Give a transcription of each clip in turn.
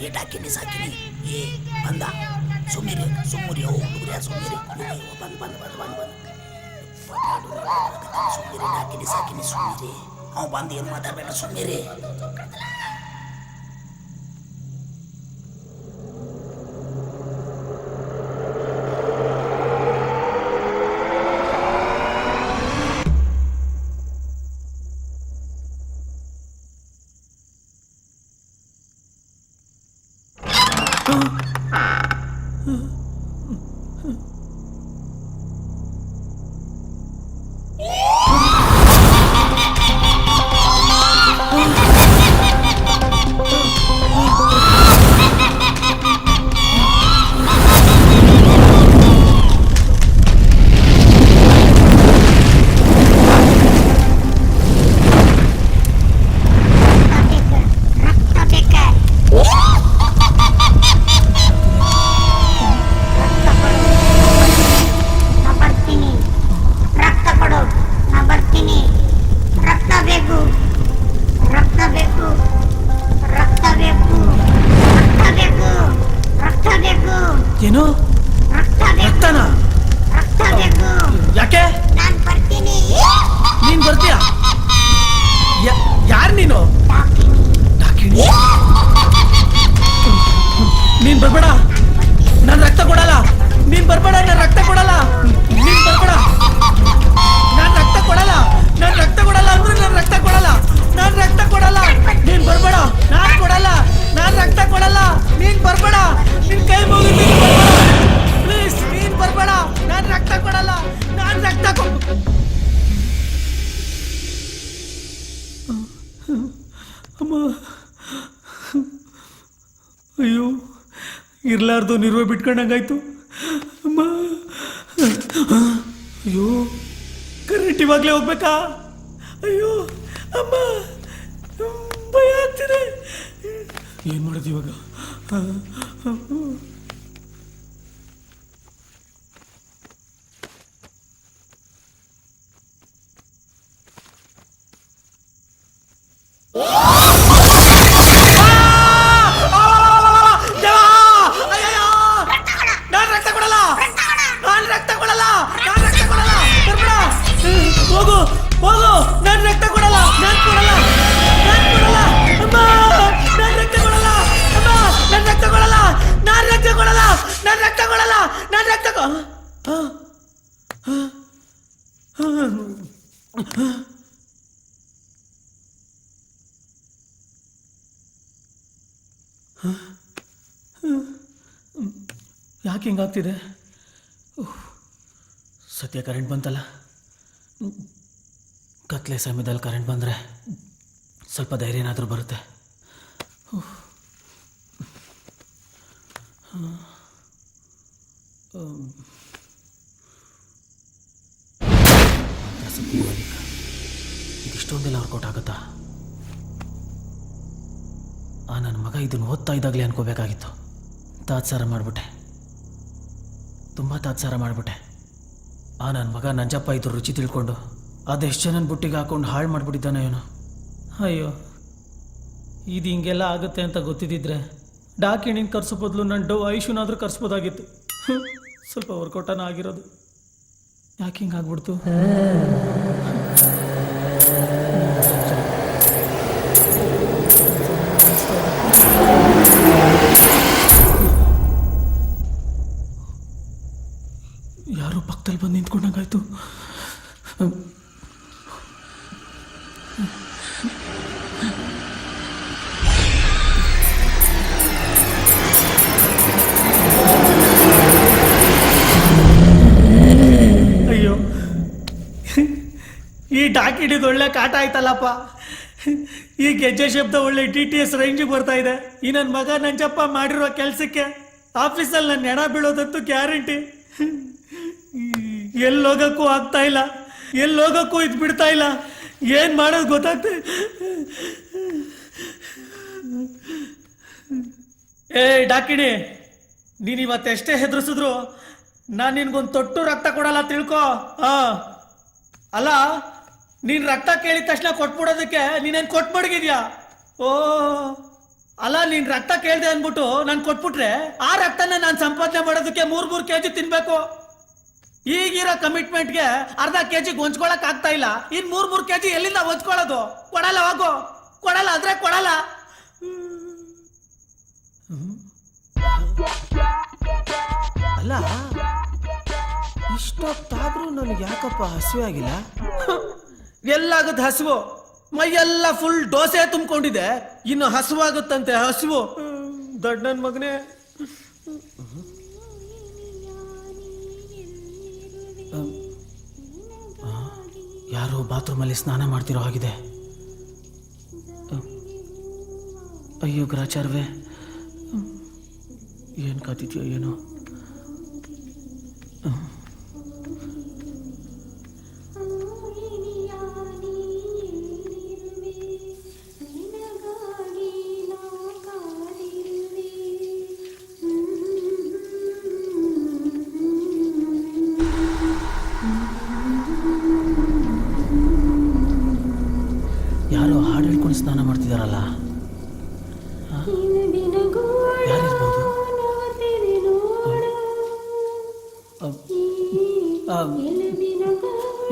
ये डाकिनी साकिनी ये बंदा सुमीरे सुमूरी हुಡುಗರೇ सुमीरे बंद सुमीरे डाकिनी साकिनी सुमीरे अव बंद ಏನು ಮಾತಾಡಬೇಡ सुमीरे ಅಯ್ಯೋ ಇರ್ಲಾರ್ದು ನಿರ್ವ ಬಿಟ್ಕೊಂಡಂಗಾಯ್ತು ಅಮ್ಮ. ಅಯ್ಯೋ ಕರೆಂಟ್ ಇವಾಗಲೇ ಹೋಗ್ಬೇಕಾ? ಅಯ್ಯೋ ಅಮ್ಮ ಭಯ ಆಗ್ತಿದೆ. ಏನು ಮಾಡೋದು ಇವಾಗ? ಹೋಗು ಹೋಗು, ನಾನು ರಕ್ತ ಕೊಡಲ್ಲ, ನಾನು ಕೊಡಲ್ಲ, ನಾನು ಕೊಡಲ್ಲ ಅಮ್ಮ, ನಾನು ರಕ್ತ ಕೊಡಲ್ಲ ಅಮ್ಮ, ನಾನು ರಕ್ತ ಕೊಡಲ್ಲ, ನಾನು ರಕ್ತ ಕೊಡಲ್ಲ, ನಾನು ರಕ್ತ ಕೊಡಲ್ಲ, ನಾನು ರಕ್ತ ಯಾಕೆ ಹಿಂಗಾಗ್ತಿದೆ? ಸದ್ಯ ಕರೆಂಟ್ ಬಂತಲ್ಲ, ಕತ್ಲೆ ಸಮಯದಲ್ಲಿ ಕರೆಂಟ್ ಬಂದರೆ ಸ್ವಲ್ಪ ಧೈರ್ಯ ಏನಾದರೂ ಬರುತ್ತೆ. ಇದಿಷ್ಟೊಂದೆಲ್ಲ ವರ್ಕೌಟ್ ಆಗುತ್ತಾ? ನನ್ನ ಮಗ ಇದನ್ನು ಓದ್ತಾ ಇದ್ದಾಗಲೇ ಅನ್ಕೋಬೇಕಾಗಿತ್ತು. ತಾತ್ಸಾರ ಮಾಡಿಬಿಟ್ಟೆ, ತುಂಬ ತಾತ್ಸಾರ ಮಾಡಿಬಿಟ್ಟೆ. ನನ್ನ ಮಗ ನಂಜಪ್ಪ ಇದ್ರ ರುಚಿ ತಿಳ್ಕೊಂಡು ಅದೆಷ್ಟು ಜನನ ಬುಟ್ಟಿಗೆ ಹಾಕೊಂಡು ಹಾಳು ಮಾಡಿಬಿಟ್ಟಿದ್ದಾನೆ ಏನೋ. ಅಯ್ಯೋ, ಇದು ಹಿಂಗೆಲ್ಲ ಆಗುತ್ತೆ ಅಂತ ಗೊತ್ತಿದ್ದಿದ್ರೆ ಡಾಕಿಣಿನ ಕರ್ಸೋ ಬದಲು ನನ್ನ ಡವ್ ಐಶುನಾದರೂ ಕರ್ಸ್ಬೋದಾಗಿತ್ತು. ಸ್ವಲ್ಪ ವರ್ಕೌಟನ ಆಗಿರೋದು. ಯಾಕೆ ಹಿಂಗಾಗ್ಬಿಡ್ತು? ಯಾರೋ ಪಕ್ಕದಲ್ಲಿ ಬಂದು ನಿಂತ್ಕೊಂಡಂಗಾಯ್ತು. ಅಯ್ಯೋ, ಈ ಡಾಕಿಡಿದು ಒಳ್ಳೆ ಕಾಟ ಆಯ್ತಲ್ಲಪ್ಪ. ಈ ಗೆಜ್ಜೆ ಶಬ್ದ ಒಳ್ಳೆ DTS ರೇಂಜಿಗೆ ಬರ್ತಾ ಇದೆ. ಈ ನನ್ನ ಮಗ ನಂಜಪ್ಪ ಮಾಡಿರೋ ಕೆಲಸಕ್ಕೆ ಆಫೀಸಲ್ಲಿ ನನ್ನ ಹೆಣ ಬೀಳೋದಂತೂ ಗ್ಯಾರಂಟಿ. ಎಲ್ಲೋಗಕ್ಕೂ ಆಗ್ತಾ ಇಲ್ಲ, ಎಲ್ಲೋಗಕ್ಕೂ ಇದು ಬಿಡ್ತಾ ಇಲ್ಲ. ಏನು ಮಾಡೋದು ಗೊತ್ತಾಗ್ತದೆ. ಏ ಡಾಕಿಣಿ, ನೀನ್ ಇವತ್ತೆಷ್ಟೇ ಹೆದರ್ಸಿದ್ರು ನಾನು ನಿನ್ಗೊಂದು ತೊಟ್ಟು ರಕ್ತ ಕೊಡಲ್ಲ, ತಿಳ್ಕೊ. ಅಲ್ಲ, ನೀನ್ ರಕ್ತ ಕೇಳಿದ ತಕ್ಷಣ ಕೊಟ್ಬಿಡೋದಕ್ಕೆ ನೀನೇನು ಕೊಟ್ಬಿಡ್ಗಿದ್ಯಾ? ಓ ಅಲ್ಲ, ನೀನ್ ರಕ್ತ ಕೇಳ್ದೆ ಅಂದ್ಬಿಟ್ಟು ನಾನು ಕೊಟ್ಬಿಟ್ರೆ ಆ ರಕ್ತನ ನಾನು ಸಂಪಾದನೆ ಮಾಡೋದಕ್ಕೆ 3 kg ತಿನ್ಬೇಕು. ಈಗಿರೋ ಕಮಿಟ್ಮೆಂಟ್ಗೆ ಅರ್ಧ kg ಹೊಂಚ್ಕೊಳಕ್ ಆಗ್ತಾ ಇಲ್ಲ. ಇನ್ 3 kg ಎಲ್ಲಿಂದ ಹೊಂಚ್ಕೊಳ್ಳೋದು? ಕೊಡಲ್ಲ, ಹೋಗು. ಕೊಡಲ್ಲ ಅಂದ್ರೆ ಕೊಡಲ್ಲ. ಅಲ್ಲ, ಇಷ್ಟೊತ್ತಾದ್ರೂ ನನಗೆ ಯಾಕಪ್ಪ ಹಸಿವೆ ಆಗಿಲ್ಲ? ಎಲ್ಲಾಗತ್ತೆ ಹಸಿವು, ಮೈಯೆಲ್ಲ ಫುಲ್ ದೋಸೆ ತುಂಬಿಕೊಂಡಿದೆ, ಇನ್ನು ಹಸುವಾಗುತ್ತಂತೆ ಹಸಿವು. ದೊಡ್ಡ ನನ್ನ ಮಗನೇ. ಯಾರೋ ಬಾತ್ರೂಮಲ್ಲಿ ಸ್ನಾನ ಮಾಡ್ತಿರೋ ಹಾಗಿದೆ. ಅಯ್ಯೋ ಗ್ರಾಚಾರ್ವೆ, ಏನು ಕಾತಿದ್ಯೋ ಏನೋ. ಯಾರೋ ಹಾಡು ಹೇಳ್ಕೊಂಡು ಸ್ನಾನ ಮಾಡ್ತಿದಾರಲ್ಲ, ಯಾರಿರ್ಬೋದು?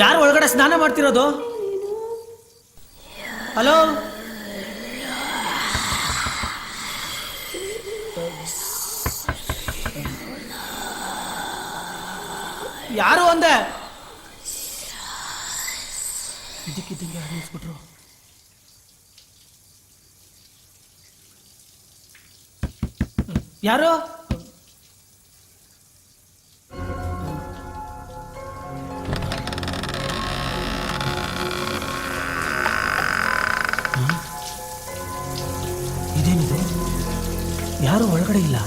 ಯಾರು ಒಳಗಡೆ ಸ್ನಾನ ಮಾಡ್ತಿರೋದು? ಹಲೋ, ಯಾರು ಅಂದೆ? ಇದಕ್ಕಿದ್ದಂಗೆ ನಿಲ್ಸ್ಬಿಟ್ರು. ಯಾರು? ಇದೇನಿದು? ಯಾರು ಒಳಗಡೆ ಇಲ್ಲ.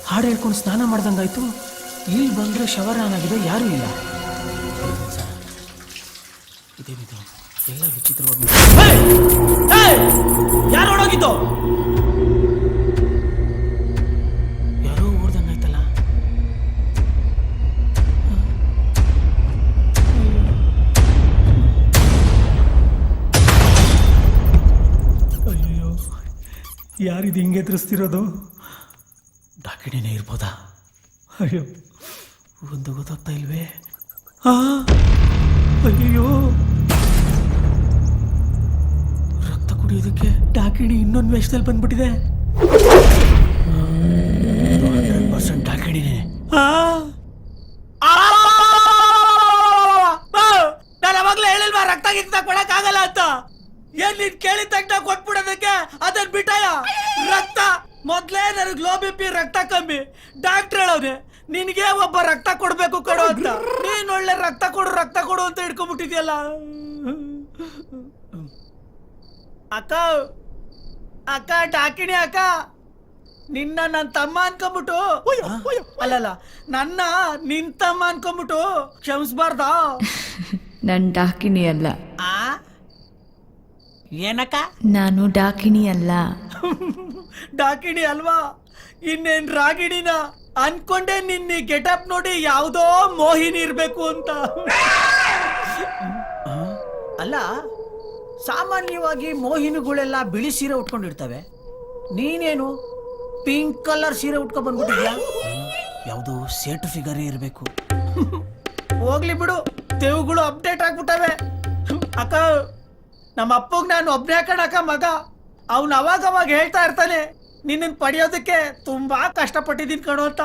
ಹಾಡು ಹೇಳ್ಕೊಂಡು ಸ್ನಾನ ಮಾಡ್ದಂಗಾಯ್ತು. ಇಲ್ಲಿ ಬಂದ್ರೆ ಶವರ್ ಆನ್ ಆಗಿದೆ, ಯಾರೂ ಇಲ್ಲ. ಇದೇನಿದು? ಎಲ್ಲ ವಿಚಿತ್ರವಾಗಿ. ಯಾರು ಹೊಡೋಗಿದ್ದು? ಯಾರೋ ಓಡ್ದಂಗಾಯ್ತಲ್ಲ. ಅಯ್ಯೋ, ಯಾರಿದು ಹಿಂಗೆ ಎದುರಿಸ್ತಿರೋದು? ಡಾಕಿಣಿನೇ ಇರ್ಬೋದಾ? ಅಯ್ಯೋ, ಒಂದು ಗೊತ್ತಾಗ್ತಾ ಇಲ್ವೇ? ಅಯ್ಯೋ, ರಕ್ತ ಕುಡಿಯೋದಕ್ಕೆ ಡಾಕಿಣಿ ಇನ್ನೊಂದು ವೇಷದಲ್ಲಿ ಬಂದ್ಬಿಟ್ಟಿದೆ. 100% ಡಾಕಿಣಿನೇ. ನಾನು ಅವಾಗಲೇ ಹೇಳಿಲ್ವಾ ರಕ್ತ ಗಿಕ್ತ ಕೊಡಕ್ ಆಗಲ್ಲ ಅಂತ? ಏನ್ ನೀನ್ ಕೇಳಿದ ತಕ್ಷಣ ಕೊಟ್ಬಿಡೋದಕ್ಕೆ ಅದನ್ ಬಿಟ್ಟಾಯ? ರಕ್ತ ಮೊದ್ಲೇ ನನಗೆ ಲೋ BP, ರಕ್ತ ಕಮ್ಮಿ. ಡಾಕ್ಟರ್ ಹೇಳೋದೆ ನಿನಗೆ ಒಬ್ಬ ರಕ್ತ ಕೊಡ್ಬೇಕು ಕೊಡು ಅಂತ. ನೀನ್ ಒಳ್ಳೆ ರಕ್ತ ಕೊಡು ಅಂತ ಹಿಡ್ಕೊಂಡ್ಬಿಟ್ಟಿದ್ಯಲ್ಲ. ಅಕ್ಕ ಅಕ್ಕ ಡಾಕಿಣಿ ಅಕ್ಕ, ನಿನ್ನ ನನ್ನ ತಮ್ಮ ಅನ್ಕೊಂಬಿಟ್ಟು, ಅಲ್ಲಲ್ಲ ನನ್ನ ನಿನ್ ತಮ್ಮ ಅನ್ಕೊಂಬಿಟ್ಟು ಕ್ಷಮಿಸ್ಬಾರ್ದ? ನನ್ ಡಾಕಿಣಿ ಅಲ್ಲ. ಏನಕ್ಕ? ನಾನು ಡಾಕಿಣಿ ಅಲ್ಲ. ಡಾಕಿಣಿ ಅಲ್ವಾ? ಇನ್ನೇನ್ ರಾಗಿಣಿನ ಅನ್ಕೊಂಡೆ. ನಿನ್ನ ಗೆಟಪ್ ನೋಡಿ ಯಾವುದೋ ಮೋಹಿನಿ ಇರ್ಬೇಕು ಅಂತ. ಅಲ್ಲ, ಸಾಮಾನ್ಯವಾಗಿ ಮೋಹಿನಿಗಳೆಲ್ಲ ಬಿಳಿ ಸೀರೆ ಉಟ್ಕೊಂಡಿರ್ತವೆ. ನೀನೇನು ಪಿಂಕ್ ಕಲರ್ ಸೀರೆ ಉಟ್ಕೊಂಡ್ ಬಂದ್ಬಿಟ್ಟಿದ್ಯಾ? ಯಾವುದು ಸೇಟು ಫಿಗರ್ ಇರಬೇಕು. ಹೋಗ್ಲಿ ಬಿಡು, ದೇವುಗಳು ಅಪ್ಡೇಟ್ ಆಗ್ಬಿಟ್ಟವೆ. ಅಕ್ಕ, ನಮ್ಮ ಅಪ್ಪಗ್ ನಾನು ಒಬ್ನೇ ಕಣಕ್ಕ ಮಗ. ಅವ್ನು ಅವಾಗ ಹೇಳ್ತಾ ಇರ್ತಾನೆ, ನಿನ್ನನ್ನು ಪಡೆಯೋದಕ್ಕೆ ತುಂಬಾ ಕಷ್ಟಪಟ್ಟಿದ್ದೀನಿ ಕಣೋ ಅಂತ.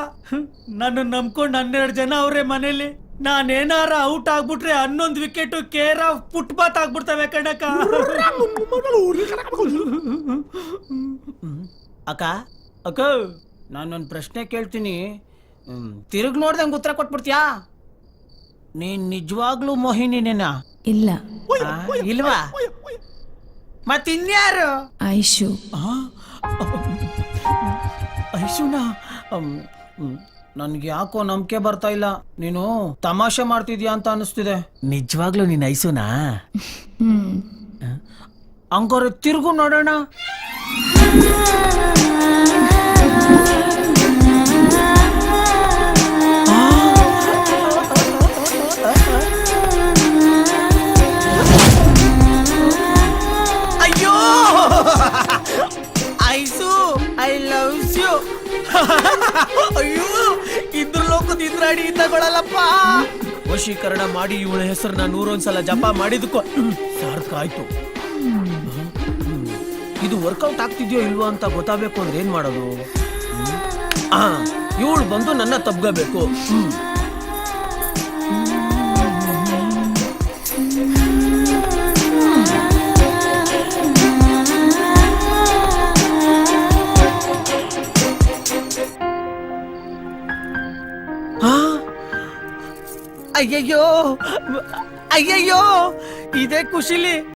ನನ್ನ ನಂಬ್ಕೊಂಡು 12 ಜನ ಅವ್ರೆ ಮನೇಲಿ. ನಾನೇನಾರ ಔಟ್ ಆಗ್ಬಿಟ್ರೆ 11 ವಿಕೆಟ್ ಕೇರ್ ಆಫ್ ಫುಟ್ಬಾತ್ ಆಗ್ಬಿಡ್ತವೆ ಕಣಕ್ಕ. ಅಕ್ಕ ಅಕ್ಕ, ನಾನೊಂದು ಪ್ರಶ್ನೆ ಕೇಳ್ತೀನಿ, ತಿರುಗಿ ನೋಡ್ದಂಗೆ ಉತ್ತರ ಕೊಟ್ಬಿಡ್ತೀಯಾ? ನೀನ್ ನಿಜವಾಗ್ಲೂ ಮೋಹಿನಿನೇನಾ? ಇಲ್ಲ. ಇಲ್ವಾ? ಮತ್ತಿನ್ಯಾರು? ಐಶು. ಐಶುನಾ? ನನ್ಗೆ ಯಾಕೋ ನಂಬಿಕೆ ಬರ್ತಾ ಇಲ್ಲ. ನೀನು ತಮಾಷೆ ಮಾಡ್ತಿದ್ಯಾ ಅಂತ ಅನಿಸ್ತಿದೆ. ನಿಜವಾಗ್ಲೂ ನೀನ್ ಐಸುನಾ? ಹಂಗಾರೆ ತಿರುಗು ನೋಡೋಣ. ಅಯ್ಯೋ ಐಸು ಐ ಲವ್ ಯು. ಅಯ್ಯೋ ಇದ್ರ ಲೋಕದ ಇಂದ್ರಾಣಿ ತಗೊಳಲ್ಲಪ್ಪ. ವಶೀಕರಣ ಮಾಡಿ ಇವಳ ಹೆಸರನ್ನ 101 ಜಪ ಮಾಡಿದಕ್ಕೂ ಸಾರ್ಥಕ ಆಯ್ತು. ಇದು ವರ್ಕೌಟ್ ಆಗ್ತಿದ್ಯೋ ಇಲ್ವೋ ಅಂತ ಗೊತ್ತಾಗಬೇಕು ಅಂದ್ರೆ ಏನ್ ಮಾಡೋದು? ಇವಳು ಬಂದು ನನ್ನ ತಬ್ಗಬೇಕು. ಅಯ್ಯಯ್ಯೋ ಅಯ್ಯಯ್ಯೋ ಇದೇ ಖುಷಿಲಿ